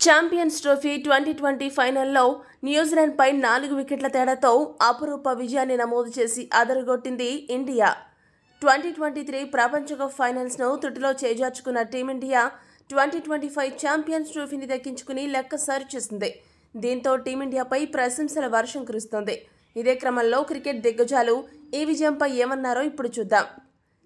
Champions trophy 2020 ఫైనల్లో న్యూజిలాండ్పై 4 వికెట్ల తేడాతో అపురూప విజయాన్ని నమోదు చేసి అదరగొట్టింది ఇండియా. 2023 ప్రపంచ కప్ ఫైనల్స్ను తుటిలో చేజార్చుకున్న టీమిండియా 2025 ఛాంపియన్స్ ట్రోఫీని దక్కించుకుని లెక్క సరిచేసింది. దీంతో టీమిండియాపై ప్రశంసల వర్షం కురుస్తోంది. ఇదే క్రమంలో క్రికెట్ దిగ్గజాలు ఈ విజయంపై ఏమన్నారో ఇప్పుడు చూద్దాం.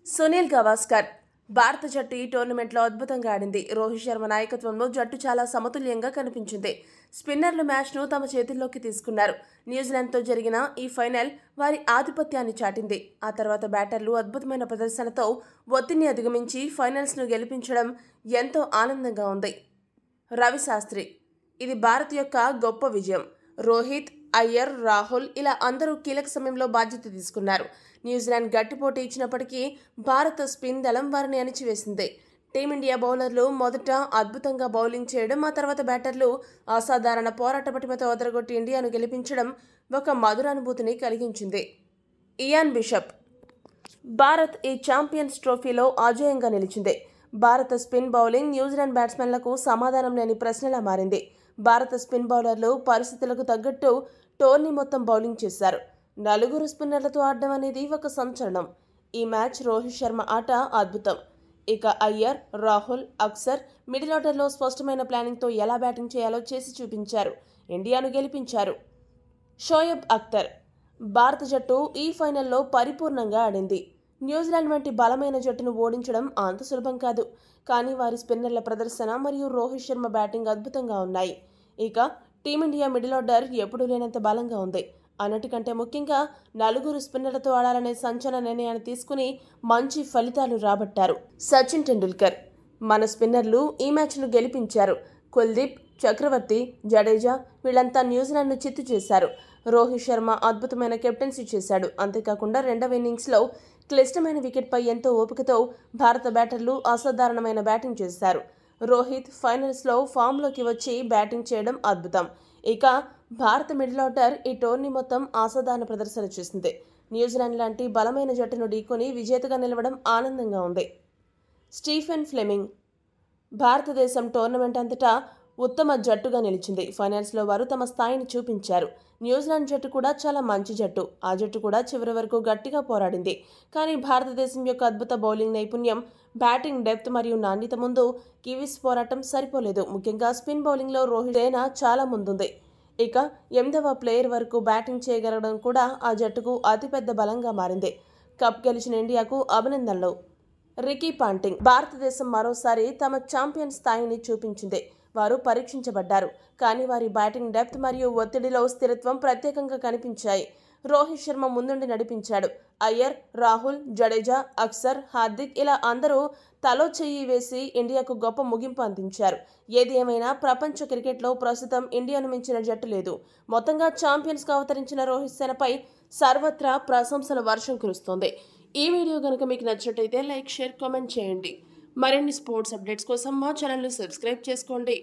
సునీల్ గవాస్కర్ భారత జట్టు ఈ టోర్నమెంట్లో అద్భుతంగా ఆడింది. రోహిత్ శర్మ నాయకత్వంలో జట్టు చాలా సమతుల్యంగా కనిపించింది. స్పిన్నర్లు మ్యాచ్ను తమ చేతుల్లోకి తీసుకున్నారు. న్యూజిలాండ్తో జరిగిన ఈ ఫైనల్ వారి ఆధిపత్యాన్ని చాటింది. ఆ తర్వాత బ్యాటర్లు అద్భుతమైన ప్రదర్శనతో ఒత్తిడిని అధిగమించి ఫైనల్స్ను గెలిపించడం ఎంతో ఆనందంగా ఉంది. రవి శాస్త్రి ఇది భారత్ యొక్క గొప్ప విజయం. రోహిత్, అయ్యర్, రాహుల్ ఇలా అందరూ కీలక సమయంలో బాధ్యత తీసుకున్నారు. న్యూజిలాండ్ గట్టిపోటీ ఇచ్చినప్పటికీ భారత స్పిన్ దళం వారిని అణిచివేసింది. టీమిండియా బౌలర్లు మొదట అద్భుతంగా బౌలింగ్ చేయడం, ఆ తర్వాత బ్యాటర్లు అసాధారణ పోరాట పటిమతో అదరగొట్టి ఇండియాను గెలిపించడం ఒక మధుర అనుభూతిని కలిగించింది. ఇయాన్ బిషప్ భారత్ ఈ ఛాంపియన్స్ ట్రోఫీలో అజేయంగా నిలిచింది. భారత స్పిన్ బౌలింగ్ న్యూజిలాండ్ బ్యాట్స్మెన్లకు సమాధానం లేని ప్రశ్నలా మారింది. భారత స్పిన్ బౌలర్లు పరిస్థితులకు తగ్గట్టు టోర్నీ మొత్తం బౌలింగ్ చేశారు. 4 స్పిన్నర్లతో ఆడడం అనేది ఒక సంచలనం. ఈ మ్యాచ్ రోహిత్ శర్మ ఆట అద్భుతం. ఇక అయ్యర్, రాహుల్, అక్సర్ మిడిల్ ఆర్డర్లో స్పష్టమైన ప్లానింగ్తో ఎలా బ్యాటింగ్ చేయాలో చేసి చూపించారు. ఇండియాను గెలిపించారు. షోయబ్ అఖ్తర్ భారత జట్టు ఈ ఫైనల్లో పరిపూర్ణంగా ఆడింది. న్యూజిలాండ్ వంటి బలమైన జట్టును ఓడించడం అంత సులభం కాదు. కానీ వారి స్పిన్నర్ల ప్రదర్శన మరియు రోహిత్ శర్మ బ్యాటింగ్ అద్భుతంగా ఉన్నాయి. ఇక టీమిండియా మిడిల్ ఆర్డర్ ఎప్పుడూ లేనంత బలంగా ఉంది. అన్నిటికంటే ముఖ్యంగా 4 స్పిన్నర్లతో ఆడాలనే సంచలన నిర్ణయాన్ని తీసుకుని మంచి ఫలితాలు రాబట్టారు. సచిన్ టెండూల్కర్ మన స్పిన్నర్లు ఈ మ్యాచ్ను గెలిపించారు. కుల్దీప్, చక్రవర్తి, జడేజా వీళ్ళంతా న్యూజిలాండ్ను చిత్తు చేశారు. రోహిత్ శర్మ అద్భుతమైన కెప్టెన్సీ చేశాడు. అంతేకాకుండా రెండవ ఇన్నింగ్స్లో క్లిష్టమైన వికెట్పై ఎంతో ఓపికతో భారత బ్యాటర్లు అసాధారణమైన బ్యాటింగ్ చేశారు. రోహిత్ ఫైనల్స్లో ఫామ్లోకి వచ్చి బ్యాటింగ్ చేయడం అద్భుతం. ఇక భారత మిడిల్ ఆర్డర్ ఈ టోర్నీ మొత్తం అసాధారణ ప్రదర్శన చేసింది. న్యూజిలాండ్ లాంటి బలమైన జట్టును ఢీకొని విజేతగా నిలవడం ఆనందంగా ఉంది. స్టీఫెన్ ఫ్లెమింగ్ భారతదేశం టోర్నమెంట్ అంతటా ఉత్తమ జట్టుగా నిలిచింది. ఫైనల్స్లో వారు తమ స్థాయిని చూపించారు. న్యూజిలాండ్ జట్టు కూడా చాలా మంచి జట్టు. ఆ జట్టు కూడా చివరి వరకు గట్టిగా పోరాడింది. కానీ భారతదేశం యొక్క అద్భుత బౌలింగ్ నైపుణ్యం, బ్యాటింగ్ డెప్త్ మరియు నాణ్యత ముందు కివీస్ పోరాటం సరిపోలేదు. ముఖ్యంగా స్పిన్ బౌలింగ్లో రోహిత్ సేన చాలా ముందుంది. ఇక 8వ ప్లేయర్ వరకు బ్యాటింగ్ చేయగలగడం కూడా ఆ జట్టుకు అతిపెద్ద బలంగా మారింది. కప్ గెలిచిన ఇండియాకు అభినందనలు. రికీ పాంటింగ్ భారతదేశం మరోసారి తమ ఛాంపియన్ స్థాయిని చూపించింది. వారు పరీక్షించబడ్డారు. కానీ వారి బ్యాటింగ్ డెప్త్ మరియు ఒత్తిడిలో స్థిరత్వం ప్రత్యేకంగా కనిపించాయి. రోహిత్ శర్మ ముందుండి నడిపించాడు. అయ్యర్, రాహుల్, జడేజా, అక్సర్, హార్దిక్ ఇలా అందరూ తలో చెయ్యి వేసి ఇండియాకు గొప్ప ముగింపు అందించారు. ఏది ఏమైనా ప్రపంచ క్రికెట్లో ప్రస్తుతం ఇండియాను మించిన జట్టు లేదు. మొత్తంగా ఛాంపియన్స్గా అవతరించిన రోహిత్ సేనపై సర్వత్రా ప్రశంసల వర్షం కురుస్తోంది. ఈ వీడియో కనుక మీకు నచ్చినట్టయితే లైక్, షేర్, కామెంట్ చేయండి. మరిన్ని స్పోర్ట్స్ అప్డేట్స్ కోసం మా ఛానల్ని సబ్స్క్రైబ్ చేసుకోండి.